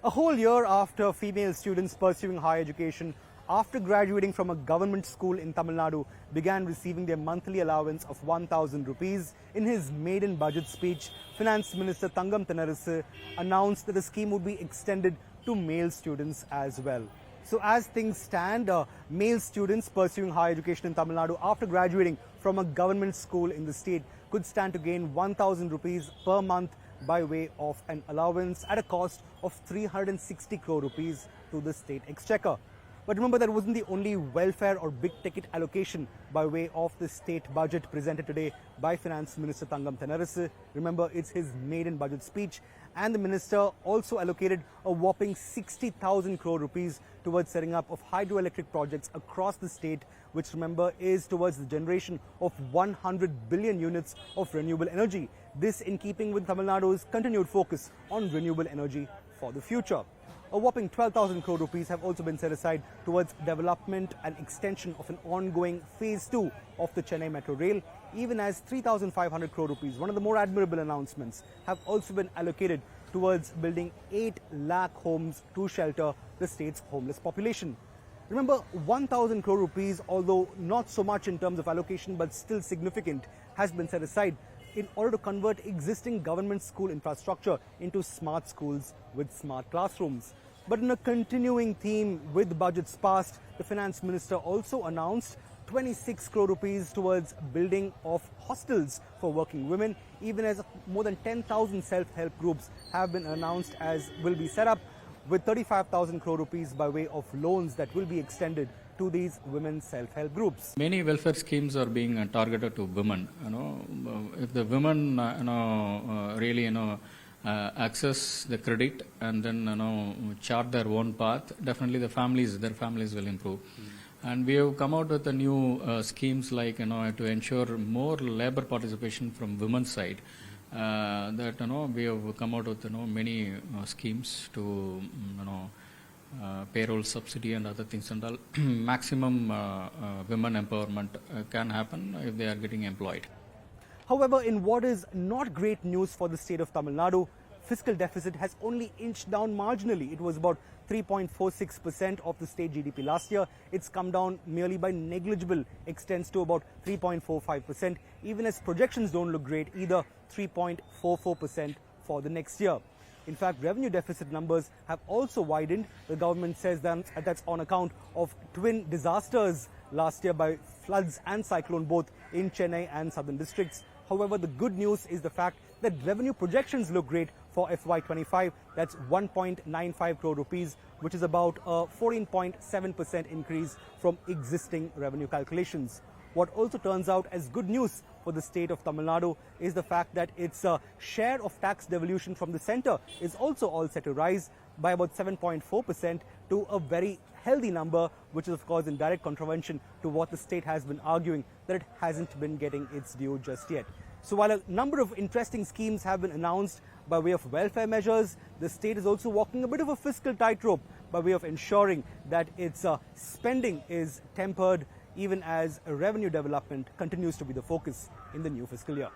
A whole year after female students pursuing higher education after graduating from a government school in Tamil Nadu began receiving their monthly allowance of 1,000 rupees, in his maiden budget speech, Finance Minister Thangam Tennarasu announced that the scheme would be extended to male students as well. So as things stand, male students pursuing higher education in Tamil Nadu after graduating from a government school in the state could stand to gain 1,000 rupees per month by way of an allowance at a cost of 360 crore rupees to the state exchequer. But remember, that wasn't the only welfare or big ticket allocation by way of the state budget presented today by Finance Minister Thangam Tennarasu. Remember, it's his maiden budget speech, and the minister also allocated a whopping 60,000 crore rupees towards setting up of hydroelectric projects across the state, which, remember, is towards the generation of 100 billion units of renewable energy. This in keeping with Tamil Nadu's continued focus on renewable energy for the future. A whopping 12,000 crore rupees have also been set aside towards development and extension of an ongoing phase 2 of the Chennai Metro Rail, even as 3,500 crore rupees, one of the more admirable announcements, have also been allocated towards building 8 lakh homes to shelter the state's homeless population. Remember, 1,000 crore rupees, although not so much in terms of allocation but still significant, has been set aside in order to convert existing government school infrastructure into smart schools with smart classrooms. But in a continuing theme with budgets passed, the finance minister also announced 26 crore rupees towards building of hostels for working women, even as more than 10,000 self-help groups have been announced as will be set up, with 35,000 crore rupees by way of loans that will be extended to these women's self-help groups. Many welfare schemes are being targeted to women. If the women, really, access the credit and then, chart their own path, definitely their families will improve. And we have come out with a new schemes like, to ensure more labor participation from women's side. That we have come out with many schemes to payroll subsidy and other things, and all. Maximum women empowerment can happen if they are getting employed. However, in what is not great news for the state of Tamil Nadu, fiscal deficit has only inched down marginally. It was about 3.46% of the state GDP last year. It's come down merely by negligible extents to about 3.45%, even as projections don't look great either, 3.44% for the next year. In fact, revenue deficit numbers have also widened. The government says that's on account of twin disasters last year by floods and cyclone, both in Chennai and southern districts. However, the good news is the fact that revenue projections look great for FY25. That's 1.95 crore rupees, which is about a 14.7% increase from existing revenue calculations. What also turns out as good news for the state of Tamil Nadu is the fact that its share of tax devolution from the centre is also all set to rise by about 7.4% to a very healthy number, which is of course in direct contravention to what the state has been arguing, that it hasn't been getting its due just yet. So while a number of interesting schemes have been announced by way of welfare measures, the state is also walking a bit of a fiscal tightrope by way of ensuring that its spending is tempered, even as revenue development continues to be the focus in the new fiscal year.